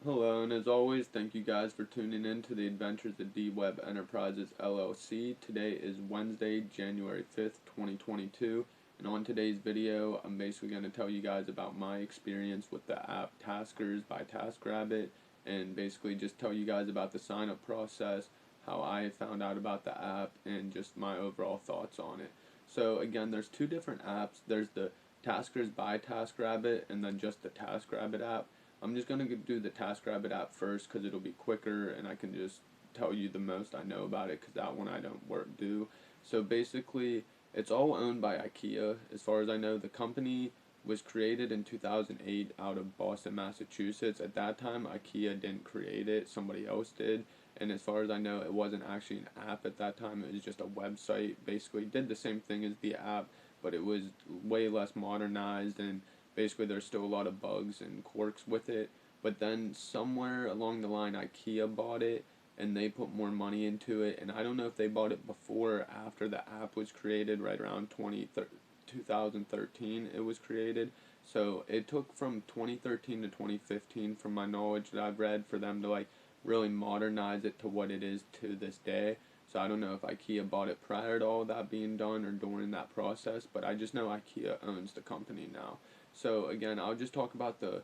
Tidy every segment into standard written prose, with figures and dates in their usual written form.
Hello, and as always, thank you guys for tuning in to the adventures of D-Webb Enterprises LLC. Today is Wednesday, January 5th, 2022, and on today's video, I'm basically going to tell you guys about my experience with the app Taskers by TaskRabbit, and basically just tell you guys about the sign-up process, how I found out about the app, and just my overall thoughts on it. So again, there's two different apps. There's the Taskers by TaskRabbit, and then just the TaskRabbit app. I'm just going to do the TaskRabbit app first because it'll be quicker and I can just tell you the most I know about it because that one I don't do. So basically, it's all owned by IKEA. As far as I know, the company was created in 2008 out of Boston, Massachusetts. At that time, IKEA didn't create it, somebody else did. And as far as I know, it wasn't actually an app at that time, it was just a website. Basically, did the same thing as the app, but it was way less modernized and basically there's still a lot of bugs and quirks with it. But then somewhere along the line, IKEA bought it and they put more money into it. And I don't know if they bought it before or after the app was created, right around 2013 it was created. So it took from 2013 to 2015, from my knowledge that I've read, for them to like really modernize it to what it is to this day. So I don't know if IKEA bought it prior to all that being done or during that process, but I just know IKEA owns the company now. So again, I'll just talk about the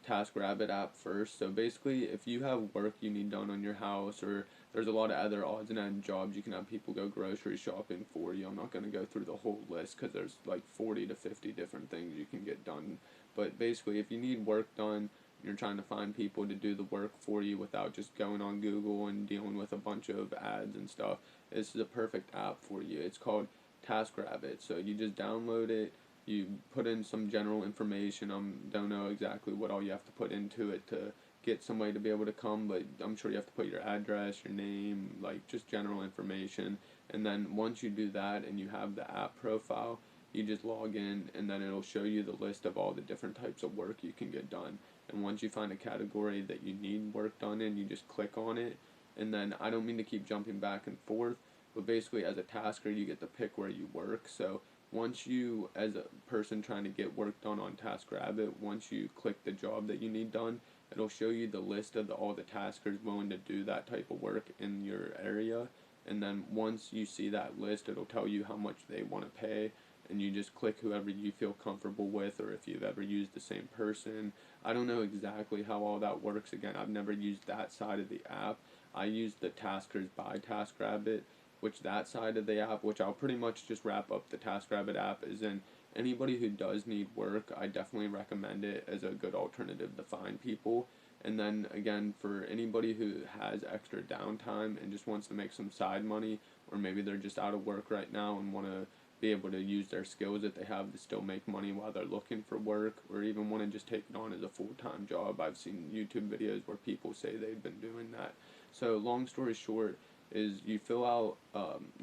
TaskRabbit app first. So basically, if you have work you need done on your house, or there's a lot of other odds and ends jobs, you can have people go grocery shopping for you. I'm not going to go through the whole list because there's like 40 to 50 different things you can get done. But basically, if you need work done, you're trying to find people to do the work for you without just going on Google and dealing with a bunch of ads and stuff, this is a perfect app for you. It's called TaskRabbit. So you just download it, you put in some general information. Don't know exactly what all you have to put into it to get somebody to be able to come, but I'm sure you have to put your address, your name, like just general information. And then once you do that and you have the app profile, you just log in and then it'll show you the list of all the different types of work you can get done. And once you find a category that you need work done in, you just click on it. And then I don't mean to keep jumping back and forth, but basically as a tasker you get to pick where you work. So once you, as a person trying to get work done on TaskRabbit, once you click the job that you need done, it'll show you the list of all the taskers willing to do that type of work in your area. And then once you see that list, it'll tell you how much they want to pay. And you just click whoever you feel comfortable with, or if you've ever used the same person. I don't know exactly how all that works. Again, I've never used that side of the app. I use the Taskers by TaskRabbit, which that side of the app, which I'll pretty much just wrap up the TaskRabbit app, is in anybody who does need work, I definitely recommend it as a good alternative to find people. And then again, for anybody who has extra downtime and just wants to make some side money, or maybe they're just out of work right now and want to be able to use their skills that they have to still make money while they're looking for work, or even want to just take it on as a full-time job. I've seen YouTube videos where people say they've been doing that. So long story short, is you fill out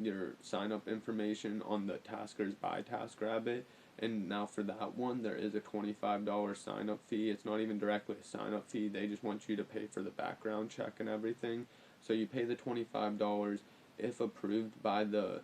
your sign up information on the Taskers by TaskRabbit, and now for that one there is a $25 sign up fee. It's not even directly a sign up fee, they just want you to pay for the background check and everything. So you pay the $25. If approved by the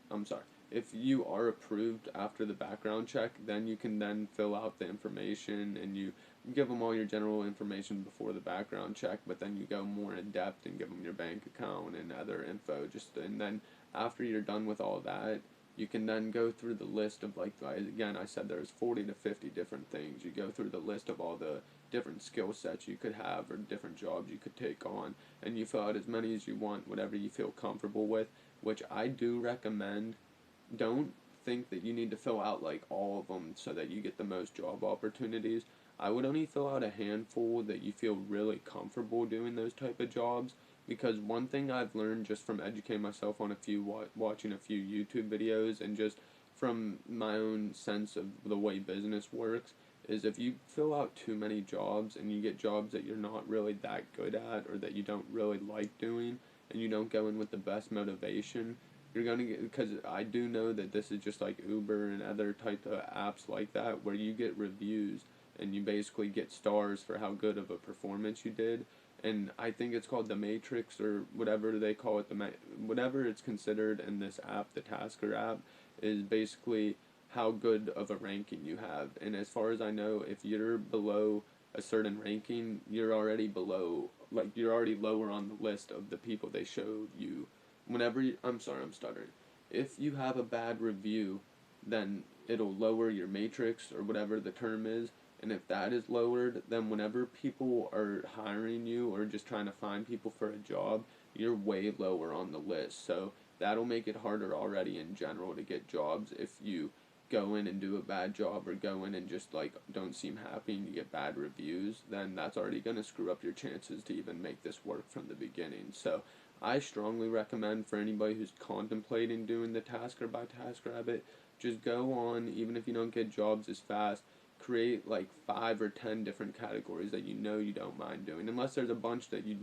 I'm sorry, if you are approved after the background check, then you can then fill out the information and you give them all your general information before the background check, but then you go more in depth and give them your bank account and other info. And then after you're done with all that, you can then go through the list of, like, again, I said there's 40 to 50 different things. You go through the list of all the different skill sets you could have or different jobs you could take on, and you fill out as many as you want, whatever you feel comfortable with, which I do recommend. Don't think that you need to fill out like all of them so that you get the most job opportunities. I would only fill out a handful that you feel really comfortable doing those type of jobs, because one thing I've learned just from educating myself on watching a few YouTube videos and just from my own sense of the way business works, is if you fill out too many jobs and you get jobs that you're not really that good at or that you don't really like doing, and you don't go in with the best motivation, you're gonna get, because I do know that this is just like Uber and other type of apps like that, where you get reviews and you basically get stars for how good of a performance you did. And I think it's called the Matrix or whatever they call it, whatever it's considered in this app, the Tasker app, is basically how good of a ranking you have. And as far as I know, if you're below a certain ranking, you're already below, like you're already lower on the list of the people they showed you. I'm sorry, I'm stuttering. If you have a bad review, then it'll lower your matrix or whatever the term is. And if that is lowered, then whenever people are hiring you or just trying to find people for a job, you're way lower on the list. So that'll make it harder already in general to get jobs if you go in and do a bad job, or go in and just like don't seem happy and you get bad reviews, then that's already going to screw up your chances to even make this work from the beginning. So I strongly recommend for anybody who's contemplating doing the Tasker by TaskRabbit, just go on, even if you don't get jobs as fast, create like 5 or 10 different categories that you don't mind doing, unless there's a bunch that you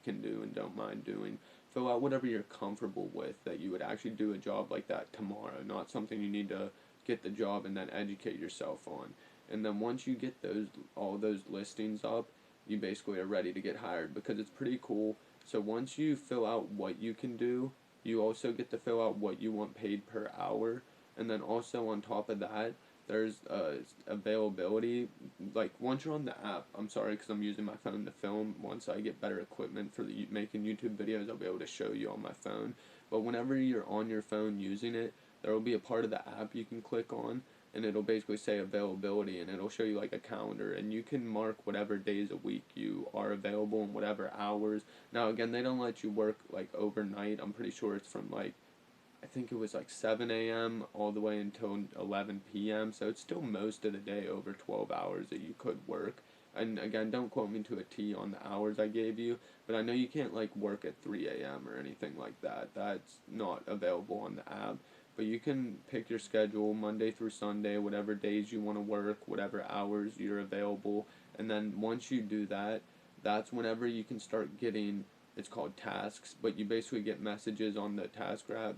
can do and don't mind doing. Fill out whatever you're comfortable with, that you would actually do a job like that tomorrow, not something you need to get the job and then educate yourself on. And then once you get all those listings up, you basically are ready to get hired, because it's pretty cool. So once you fill out what you can do, you also get to fill out what you want paid per hour. And then also on top of that, there's availability. Like once you're on the app, I'm sorry because I'm using my phone to film. Once I get better equipment for making YouTube videos, I'll be able to show you on my phone. But whenever you're on your phone using it, there will be a part of the app you can click on, and it'll basically say availability, and it'll show you like a calendar, and you can mark whatever days a week you are available and whatever hours. Now again, they don't let you work like overnight. I'm pretty sure it's from like, I think it was like 7 a.m. all the way until 11 p.m. So it's still most of the day, over 12 hours that you could work. And again, don't quote me to a T on the hours I gave you, but I know you can't like work at 3 a.m. or anything like that. That's not available on the app. But you can pick your schedule Monday through Sunday, whatever days you want to work, whatever hours you're available. And then once you do that, that's whenever you can start getting, it's called tasks, but you basically get messages on the TaskRabbit.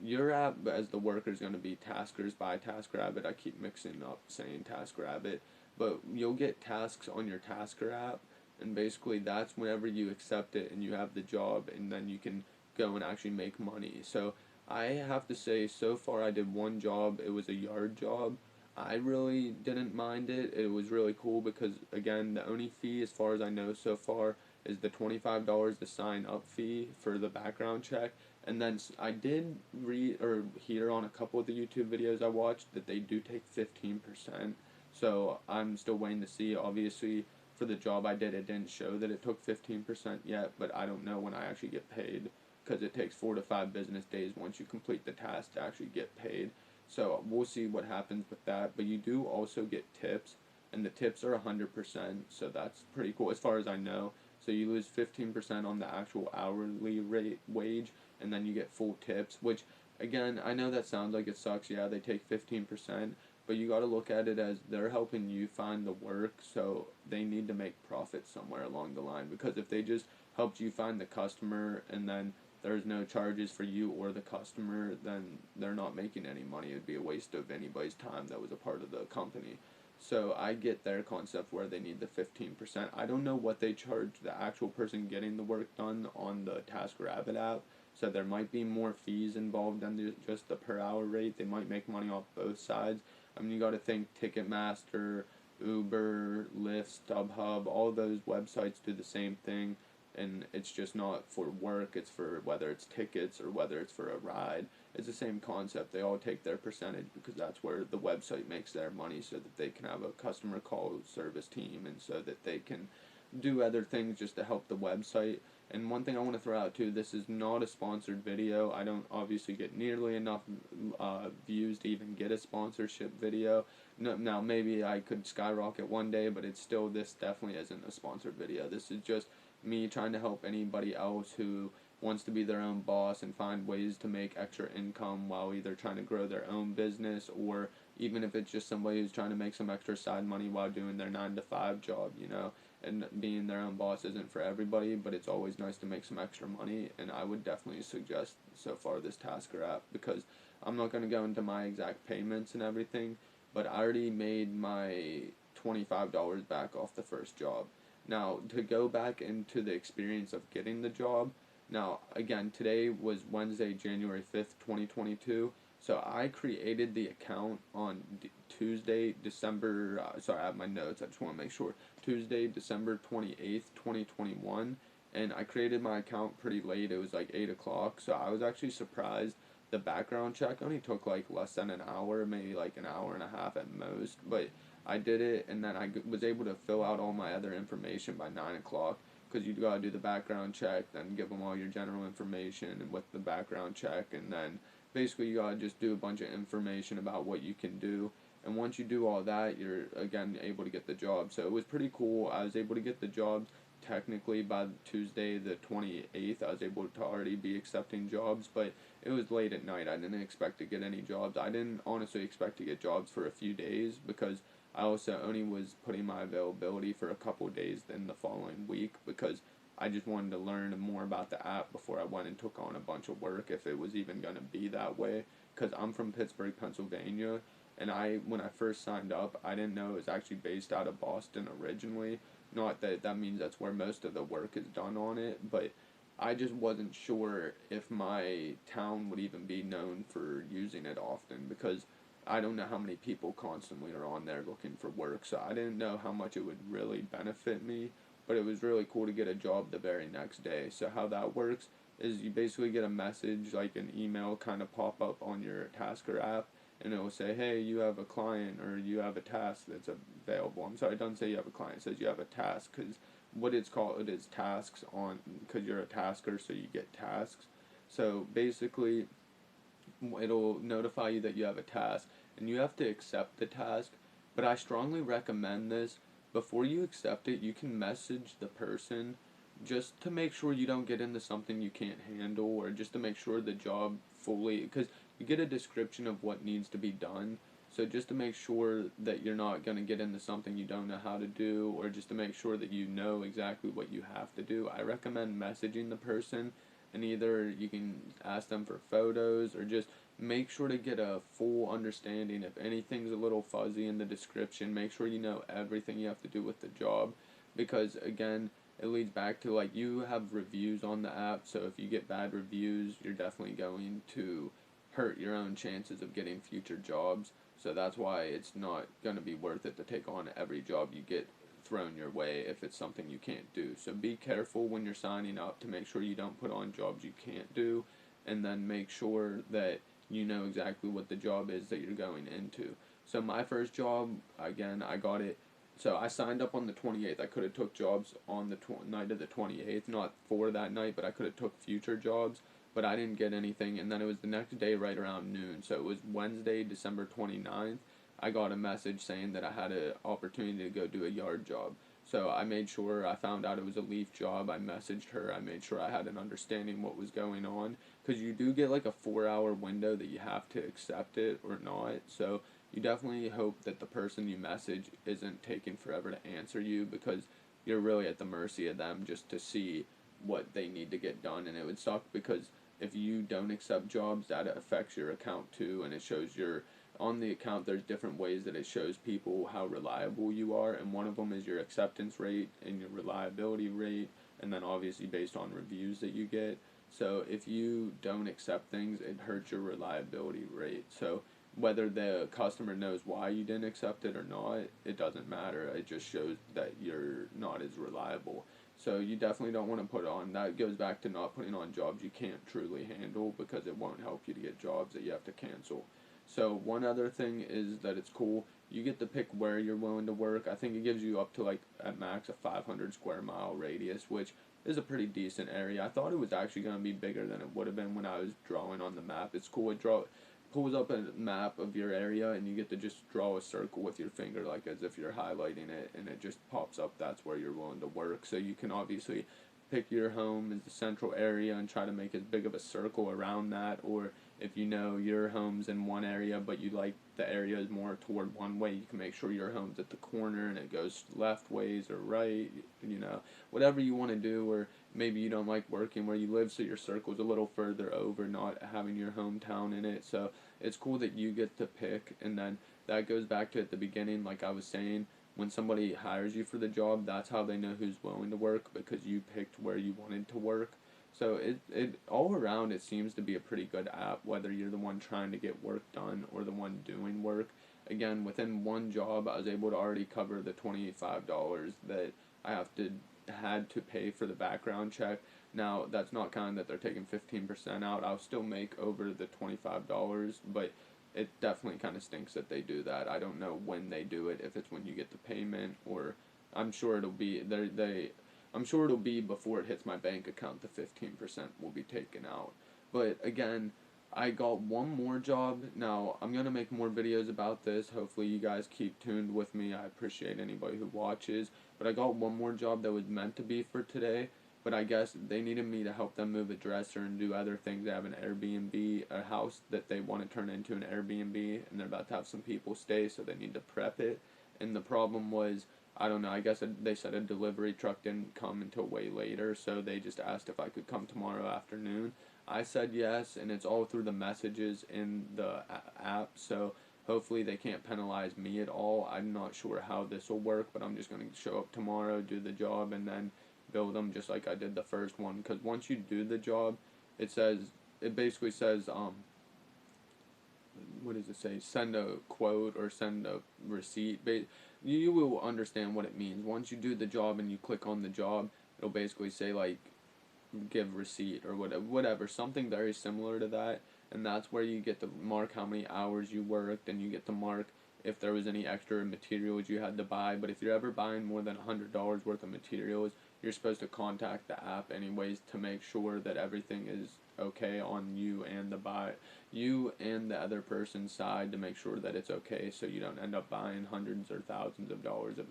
Your app as the worker is going to be Taskers by TaskRabbit. I keep mixing up saying TaskRabbit. But you'll get tasks on your Tasker app, and basically that's whenever you accept it and you have the job, and then you can go and actually make money. So I have to say, so far I did one job. It was a yard job. I really didn't mind it. It was really cool because, again, the only fee, as far as I know so far, is the $25 the sign up fee for the background check. And then I did read or hear on a couple of the YouTube videos I watched that they do take 15%. So I'm still waiting to see. Obviously, for the job I did, it didn't show that it took 15% yet, but I don't know when I actually get paid, because it takes 4 to 5 business days once you complete the task to actually get paid. So we'll see what happens with that. But you do also get tips, and the tips are 100%, so that's pretty cool as far as I know. So you lose 15% on the actual hourly rate wage, and then you get full tips, which, again, I know that sounds like it sucks. Yeah, they take 15%, but you got to look at it as they're helping you find the work, so they need to make profit somewhere along the line. Because if they just helped you find the customer and then there's no charges for you or the customer, then they're not making any money. It would be a waste of anybody's time that was a part of the company. So I get their concept where they need the 15%. I don't know what they charge the actual person getting the work done on the TaskRabbit app. So there might be more fees involved than just the per hour rate. They might make money off both sides. I mean, you got to think Ticketmaster, Uber, Lyft, StubHub, all those websites do the same thing. And it's just not for work, it's for whether it's tickets or whether it's for a ride. It's the same concept. They all take their percentage because that's where the website makes their money, so that they can have a customer call service team, and so that they can do other things just to help the website. And one thing I want to throw out too, this is not a sponsored video. I don't obviously get nearly enough views to even get a sponsorship video. No, now maybe I could skyrocket one day, but this definitely isn't a sponsored video. This is just me trying to help anybody else who wants to be their own boss and find ways to make extra income while either trying to grow their own business, or even if it's just somebody who's trying to make some extra side money while doing their 9-to-5 job, and being their own boss isn't for everybody, but it's always nice to make some extra money. And I would definitely suggest so far this Tasker app, because I'm not going to go into my exact payments and everything, but I already made my $25 back off the first job. Now, to go back into the experience of getting the job, now, again, today was Wednesday, January 5th, 2022. So I created the account on Tuesday, December, sorry, I have my notes, I just want to make sure. Tuesday, December 28th, 2021. And I created my account pretty late. It was like 8 o'clock. So I was actually surprised. The background check only took like less than an hour, maybe like an hour and a half at most. But I did it, and then I was able to fill out all my other information by 9 o'clock. Because you gotta do the background check, then give them all your general information and with the background check, and then basically you gotta just do a bunch of information about what you can do. And once you do all that, you're again able to get the job. So it was pretty cool. I was able to get the job technically by Tuesday the 28th. I was able to already be accepting jobs, but it was late at night. I didn't expect to get any jobs. I didn't honestly expect to get jobs for a few days because I also only was putting my availability for a couple of days in the following week because I just wanted to learn more about the app before I went and took on a bunch of work if it was even going to be that way. Because I'm from Pittsburgh, Pennsylvania, and when I first signed up, I didn't know it was actually based out of Boston originally. Not that that means that's where most of the work is done on it, but I just wasn't sure if my town would even be known for using it often because I don't know how many people constantly are on there looking for work, so I didn't know how much it would really benefit me, but it was really cool to get a job the very next day. So how that works is you basically get a message, like an email kind of pop up on your Tasker app, and it will say, hey, you have a client or you have a task that's available. I'm sorry, it doesn't say you have a client, it says you have a task, because what it's called is tasks on, because you're a tasker, so you get tasks. So basically, it'll notify you that you have a task, and you have to accept the task. But I strongly recommend this. Before you accept it, you can message the person just to make sure you don't get into something you can't handle, or just to make sure the job fully, because you get a description of what needs to be done. So just to make sure that you're not going to get into something you don't know how to do, or just to make sure that you know exactly what you have to do, I recommend messaging the person, and either you can ask them for photos or just make sure to get a full understanding. If anything's a little fuzzy in the description, make sure you know everything you have to do with the job, because again, it leads back to like you have reviews on the app, so if you get bad reviews, you're definitely going to hurt your own chances of getting future jobs. So that's why it's not going to be worth it to take on every job you get thrown your way if it's something you can't do. So be careful when you're signing up to make sure you don't put on jobs you can't do, and then make sure that you know exactly what the job is that you're going into. So my first job, again, I got it. So I signed up on the 28th. I could have took jobs on the night of the 28th, not for that night, but I could have took future jobs, but I didn't get anything. And then it was the next day right around noon. So it was Wednesday, December 29th. I got a message saying that I had an opportunity to go do a yard job. So I made sure, I found out it was a leaf job. I messaged her. I made sure I had an understanding what was going on, because you do get like a 4-hour window that you have to accept it or not. So you definitely hope that the person you message isn't taking forever to answer you, because you're really at the mercy of them just to see what they need to get done. And it would suck because if you don't accept jobs, that affects your account too, and it shows your on the account. There's different ways that it shows people how reliable you are, and one of them is your acceptance rate and your reliability rate, and then obviously based on reviews that you get. So if you don't accept things, it hurts your reliability rate. So whether the customer knows why you didn't accept it or not, it doesn't matter. It just shows that you're not as reliable. So you definitely don't want to put on, that goes back to not putting on jobs you can't truly handle, because it won't help you to get jobs that you have to cancel. So one other thing is that it's cool. You get to pick where you're willing to work. I think it gives you up to like at max a 500 square mile radius, which is a pretty decent area. I thought it was actually going to be bigger than it would have been when I was drawing on the map. It's cool. It pulls up a map of your area, and you get to just draw a circle with your finger, like as if you're highlighting it, and it just pops up that's where you're willing to work. So you can obviously pick your home as the central area and try to make as big of a circle around that, or if you know your home's in one area but you like the area is more toward one way, you can make sure your home's at the corner and it goes left ways or right, whatever you want to do. Or maybe you don't like working where you live, so your circle's a little further over, not having your hometown in it. So it's cool that you get to pick, and then that goes back to at the beginning, like I was saying, when somebody hires you for the job, that's how they know who's willing to work, because you picked where you wanted to work. So it all around it seems to be a pretty good app, whether you're the one trying to get work done or the one doing work. Again, within one job, I was able to already cover the $25 that I had to pay for the background check. Now, that's not kind that they're taking 15% out. I'll still make over the $25, but it definitely kind of stinks that they do that. I don't know when they do it, if it's when you get the payment, or I'm sure it'll be I'm sure it'll be before it hits my bank account. The 15% will be taken out. But again, I got one more job. Now, I'm going to make more videos about this. Hopefully you guys keep tuned with me. I appreciate anybody who watches. But I got one more job that was meant to be for today. But I guess they needed me to help them move a dresser and do other things. They have an Airbnb, a house that they want to turn into an Airbnb. And they're about to have some people stay, so they need to prep it. And the problem was, I don't know, I guess they said a delivery truck didn't come until way later. So they just asked if I could come tomorrow afternoon. I said yes, and it's all through the messages in the app, so hopefully they can't penalize me at all. I'm not sure how this will work, but I'm just going to show up tomorrow, do the job, and then build them just like I did the first one. Because once you do the job, it basically says, what does it say? Send a quote or send a receipt. You will understand what it means. Once you do the job and you click on the job, it'll basically say, like, give receipt or whatever, something very similar to that. And that's where you get to mark how many hours you worked, and you get to mark if there was any extra materials you had to buy. But if you're ever buying more than $100 worth of materials, you're supposed to contact the app anyways to make sure that everything is okay on you and the other person's side, to make sure that it's okay, so you don't end up buying hundreds or thousands of dollars of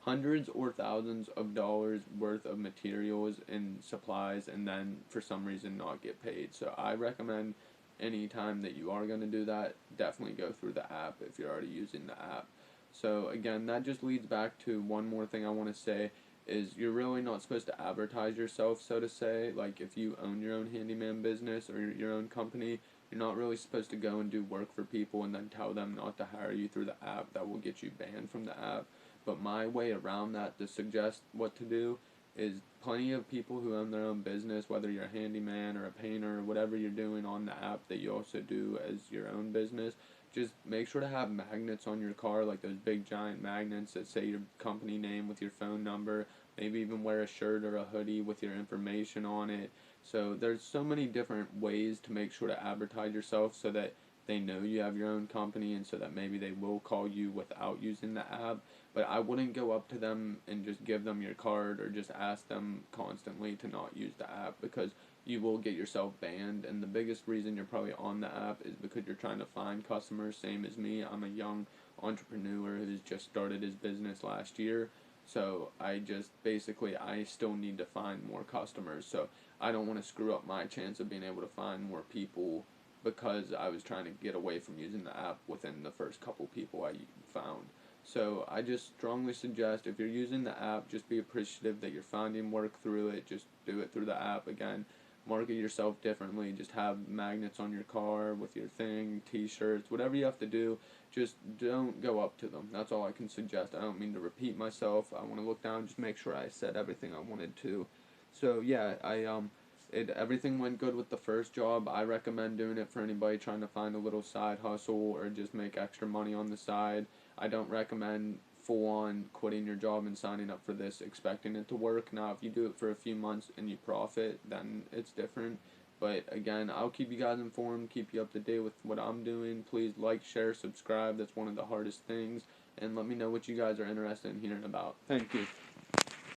hundreds or thousands of dollars worth of materials and supplies, and then for some reason not get paid. So I recommend anytime that you are going to do that, definitely go through the app if you're already using the app. So again, that just leads back to one more thing I want to say, is you're really not supposed to advertise yourself, so to say. Like, if you own your own handyman business or your own company, you're not really supposed to go and do work for people and then tell them not to hire you through the app. That will get you banned from the app. But my way around that to suggest what to do is, plenty of people who own their own business, whether you're a handyman or a painter or whatever you're doing on the app that you also do as your own business, just make sure to have magnets on your car, like those big giant magnets that say your company name with your phone number. Maybe even wear a shirt or a hoodie with your information on it. So there's so many different ways to make sure to advertise yourself, so that they know you have your own company, and so that maybe they will call you without using the app. But I wouldn't go up to them and just give them your card or just ask them constantly to not use the app, because you will get yourself banned. And the biggest reason you're probably on the app is because you're trying to find customers, same as me. I'm a young entrepreneur who's just started his business last year. So I still need to find more customers. So I don't want to screw up my chance of being able to find more people, because I was trying to get away from using the app within the first couple people I found. So I just strongly suggest, if you're using the app, just be appreciative that you're finding work through it. Just do it through the app. Again, market yourself differently. Just have magnets on your car with your thing, t-shirts, whatever you have to do. Just don't go up to them. That's all I can suggest. I don't mean to repeat myself. I want to look down, just make sure I said everything I wanted to. So yeah, everything went good with the first job. I recommend doing it for anybody trying to find a little side hustle or just make extra money on the side. I don't recommend full on quitting your job and signing up for this expecting it to work. Now, if you do it for a few months and you profit, then it's different. But again, I'll keep you guys informed, keep you up to date with what I'm doing. Please like, share, subscribe. That's one of the hardest things. And let me know what you guys are interested in hearing about. Thank you.